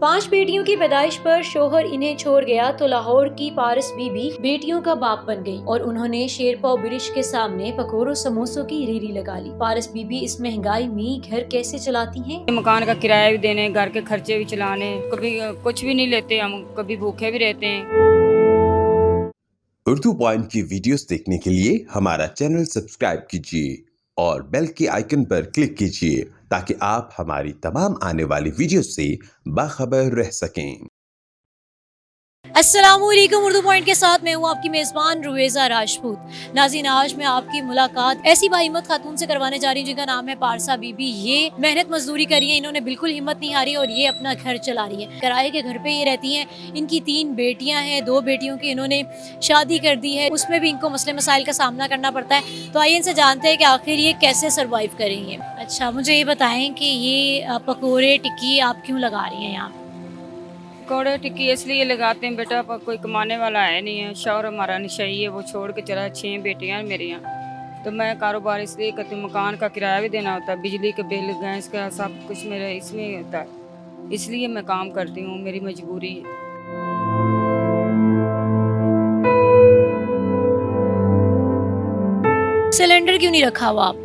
5 बेटियों की पैदाइश पर शोहर इन्हें छोड़ गया तो लाहौर की पारस बीबी बेटियों का बाप बन गई और उन्होंने शेरपाव ब्रिज के सामने पकोड़ों समोसों की रेहड़ी लगा ली। पारस बीबी इस महंगाई में घर कैसे चलाती हैं? मकान का किराया भी देने, घर के खर्चे भी चलाने, कभी कुछ भी नहीं लेते हम, कभी भूखे भी रहते हैं। उर्दू पॉइंट की वीडियोस देखने के लिए हमारा चैनल सब्सक्राइब कीजिए और बेल के आइकन पर क्लिक कीजिए ताकि आप हमारी तमाम आने वाली वीडियो से बाखबर रह सकें। अस्सलामुअलैकुम। उर्दू पॉइंट के साथ मैं हूँ आपकी मेज़बान रुवेज़ा राजपूत। नाज़रीन, आज मैं आपकी मुलाकात ऐसी बाहिम्मत खातून से करवाने जा रही हूँ जिनका नाम है पारसा बीबी। ये मेहनत मजदूरी करी है, इन्होंने बिल्कुल हिम्मत नहीं हारी और ये अपना घर चला रही है। किराए के घर पे ये रहती हैं। इनकी 3 बेटियाँ हैं, 2 बेटियों की इन्होंने शादी कर दी है, उसमें भी इनको मसले मसाइल का सामना करना पड़ता है। तो आइए इनसे जानते हैं कि आखिर ये कैसे सर्वाइव करेंगे। अच्छा, मुझे ये बताएं कि ये पकौड़े टिक्की आप क्यों लगा रही हैं यहाँ? पकौड़े टिक्की इसलिए लगाते हैं बेटा, पर कोई कमाने वाला है नहीं है। शौहर हमारा नशई है, वो छोड़ के चला। 6 बेटियाँ हैं मेरी यहाँ। तो मैं कारोबार इसलिए करती हूँ, मकान का किराया भी देना होता है, बिजली के बिल, गैस का, सब कुछ मेरे इसमें ही होता है। इसलिए मैं काम करती हूँ, मेरी मजबूरी है। सिलेंडर क्यों नहीं रखा हुआ आप?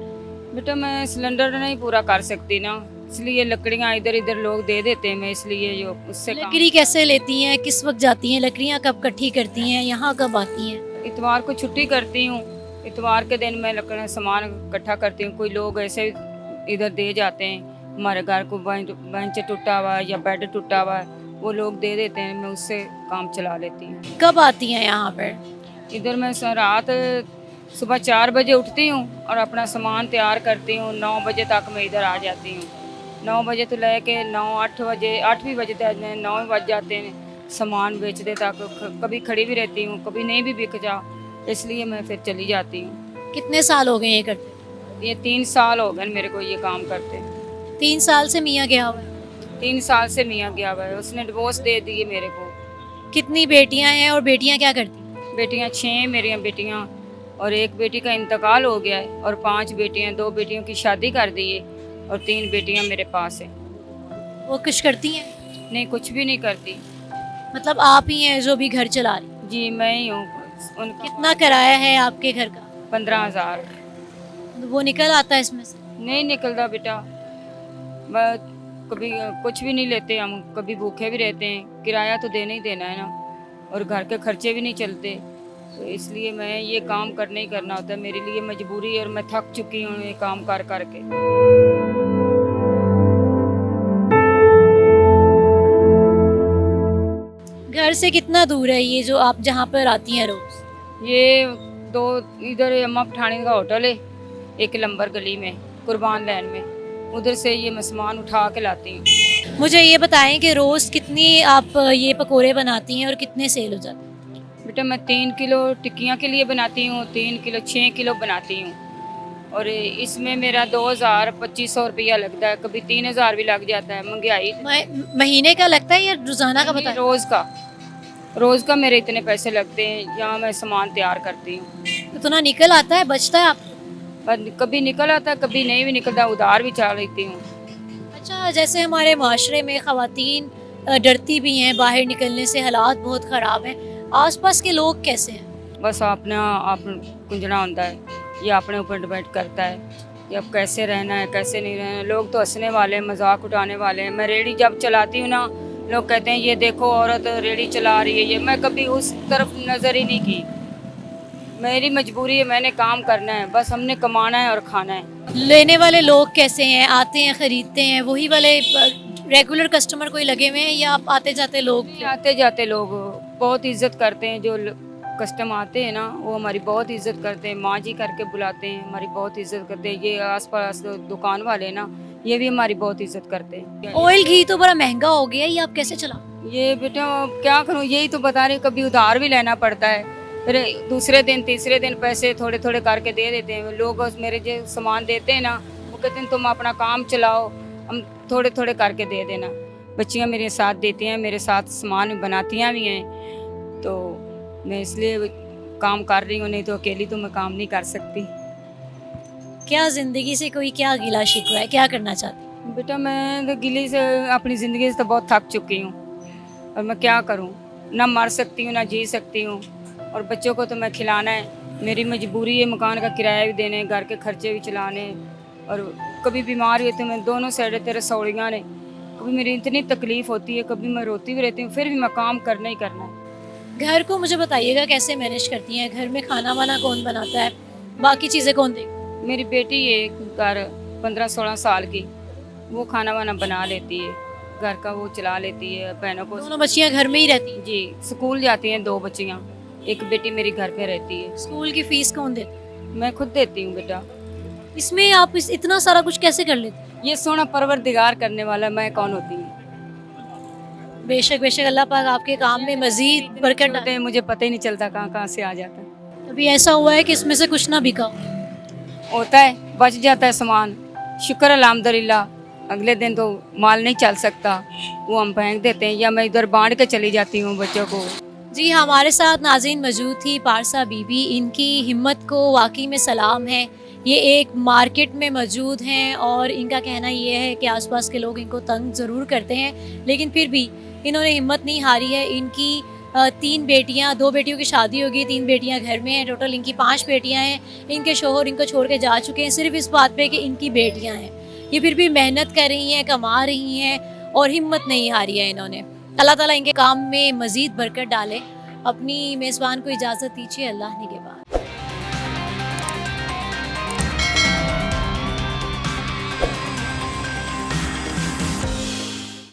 बेटा मैं सिलेंडर नहीं पूरा कर सकती ना, इसलिए लकड़ियाँ इधर इधर लोग दे देते हैं। मैं इसलिए जो उससे लकड़ी कैसे लेती हैं, किस वक्त जाती हैं, लकड़ियाँ कब इकट्ठी करती हैं, यहाँ कब आती हैं? इतवार को छुट्टी करती हूँ। इतवार के दिन मैं लकड़ी सामान इकट्ठा करती हूँ। कोई लोग ऐसे इधर दे जाते हैं, हमारे घर को बेंच टूटा हुआ है या बेड टूटा हुआ है, वो लोग दे देते हैं, मैं उससे काम चला लेती हूँ। कब आती हैं यहाँ पर? इधर मैं रात सुबह 4 बजे उठती हूँ और अपना सामान तैयार करती हूँ। 9 बजे तक मैं इधर आ जाती हूँ। 9 बजे तो लेके 8 बजे 8 भी बजे तक 9 बज जाते हैं सामान बेचते तक। कभी खड़ी भी रहती हूँ, कभी नहीं भी बिक जा, इसलिए मैं फिर चली जाती हूँ। कितने साल हो गए ये करते? ये 3 साल हो गए मेरे को ये काम करते। 3 साल से मियाँ गया हुआ है? 3 साल से मियाँ गया हुआ है, उसने डिवोर्स दे दिए मेरे को। कितनी बेटियाँ हैं और बेटियाँ क्या करती? बेटियाँ 6 मेरी बेटियाँ, और एक बेटी का इंतकाल हो गया है, और 5 बेटियाँ, 2 बेटियों की शादी कर दी है और 3 बेटियाँ मेरे पास है। वो कुछ करती हैं? नहीं, कुछ भी नहीं करती। मतलब आप ही हैं जो भी घर चला रही? जी मैं ही हूँ। कितना किराया है आपके घर का? 15,000। वो निकल आता है इसमें से? नहीं निकलता बेटा, कभी कुछ भी नहीं लेते हम, कभी भूखे भी रहते हैं। किराया तो देना ही देना है ना, और घर के खर्चे भी नहीं चलते। तो इसलिए मैं ये काम करना ही करना होता है, मेरे लिए मजबूरी है और मैं थक चुकी हूँ ये काम कर करके। घर से कितना दूर है ये जो आप जहाँ पर आती हैं रोज? ये 2 इधर अम्मा पठानी का होटल है, एक लंबर गली में, कुर्बान लैन में, उधर से ये मैं सामान उठा के लाती हूँ। मुझे ये बताएं कि रोज़ कितनी आप ये पकोड़े बनाती हैं और कितने सेल हो जाते हैं? बेटा मैं 3 किलो टिक्कियाँ के लिए बनाती हूँ, 3 किलो 6 किलो बनाती हूँ, और इसमें मेरा 2,000-2,500 रुपया लगता है, कभी 3,000 भी लग जाता है। महंगाई महीने का लगता है या रोजाना का बता? रोज़ का मेरे इतने पैसे लगते हैं, यहाँ मैं सामान तैयार करती हूँ। इतना निकल आता है, बचता है आप? कभी निकल आता है, कभी नहीं भी निकलता, उधार भी चला लेती हूँ। अच्छा, जैसे हमारे माशरे में ख़वातीन डरती भी हैं बाहर निकलने से, हालात बहुत ख़राब हैं, आसपास के लोग कैसे हैं? बस अपना आप कुंजना होता है, ये अपने ऊपर डिपेंड करता है कि अब कैसे रहना है कैसे नहीं रहना है। लोग तो हंसने वाले, मजाक उठाने वाले हैं। मैं रेडी जब चलाती हूँ ना, लोग कहते हैं ये देखो औरत रेडी चला रही है, ये मैं कभी उस तरफ नज़र ही नहीं की। मेरी मजबूरी है, मैंने काम करना है, बस हमने कमाना है और खाना है। लेने वाले लोग कैसे हैं? आते हैं, ख़रीदते हैं, वही वाले रेगुलर कस्टमर कोई लगे हुए हैं या आप आते जाते लोग? आते जाते लोग बहुत इज्जत करते हैं, जो कस्टमर आते हैं ना वो हमारी बहुत इज्जत करते हैं, माँ जी करके बुलाते हैं, हमारी बहुत इज्जत करते हैं। ये आसपास दुकान वाले ना, ये भी हमारी बहुत इज्जत करते हैं। ऑयल घी तो बड़ा महंगा हो गया, ये आप कैसे चला? ये बेटा क्या करूँ, यही तो बता रही, कभी उधार भी लेना पड़ता है, फिर दूसरे दिन तीसरे दिन पैसे थोड़े थोड़े करके दे देते हैं लोग। मेरे जो सामान देते हैं ना, वो कहते हैं तुम अपना काम चलाओ, हम थोड़े थोड़े करके दे देना। बच्चियाँ मेरे साथ देती हैं, मेरे साथ सामान बनाती भी हैं, तो मैं इसलिए काम कर रही हूँ, नहीं तो अकेली तो मैं काम नहीं कर सकती। क्या ज़िंदगी से कोई क्या गिला शिकवा है, क्या करना चाहती? बेटा मैं तो गिली से अपनी ज़िंदगी से तो बहुत थक चुकी हूँ और मैं क्या करूँ, ना मर सकती हूँ ना जी सकती हूँ और बच्चों को तो मैं खिलाना है। मेरी मजबूरी है, मकान का किराया भी देने, घर के खर्चे भी चलाने और कभी बीमार हुए तो मैं दोनों साइडें तेरे सौड़ियाँ ने, कभी मेरी इतनी तकलीफ़ होती है, कभी मैं रोती भी रहती हूँ, फिर भी मैं काम करना ही करना है। घर को मुझे बताइएगा कैसे मैनेज करती हैं? घर में खाना वाना कौन बनाता है, बाकी चीज़ें कौन देखती मेरी बेटी है घर 15-16 साल की, वो खाना वाना बना लेती है, घर का वो चला लेती है, बहनों है? को दोनों बच्चियां घर में ही रहती हैं? जी स्कूल जाती हैं 2 बच्चियाँ, एक बेटी मेरी घर पे रहती है। स्कूल की फीस कौन देता है? मैं खुद देती हूँ बेटा। इसमें आप इतना सारा कुछ कैसे कर लेते हैं? ये सोना परवरदिगार करने वाला मैं कौन होती हूँ? बेशक बेशक, अल्लाह पाक आपके काम में मजीद बरकत छोटे डाले। हैं, मुझे पता ही नहीं चलता कहाँ से आ जाता है। कभी ऐसा हुआ है कि इसमें से कुछ ना बिका हो? होता है, बच जाता है सामान, शुक्र अल्हम्दुलिल्लाह। अगले दिन तो माल नहीं चल सकता, वो हम फेंक देते हैं या मैं इधर बांट के चली जाती हूँ बच्चों को। जी, हमारे साथ नाज़रीन मौजूद थी पारसा बीबी। इनकी हिम्मत को वाकई में सलाम है। ये एक मार्केट में मौजूद हैं और इनका कहना ये है कि आसपास के लोग इनको तंग ज़रूर करते हैं, लेकिन फिर भी इन्होंने हिम्मत नहीं हारी है। इनकी 3 बेटियां, 2 बेटियों की शादी हो गई, 3 बेटियां घर में हैं। टोटल इनकी 5 बेटियां हैं। इनके शोहर इनको छोड़ के जा चुके हैं सिर्फ इस बात पे कि इनकी बेटियां हैं। ये फिर भी मेहनत कर रही हैं, कमा रही हैं और हिम्मत नहीं हारी है इन्होंने। अल्लाह ताला इनके काम में मज़ीद बरकत डाले। अपनी मेज़बान को इजाज़त दीजिए, अल्लाह निगहबान।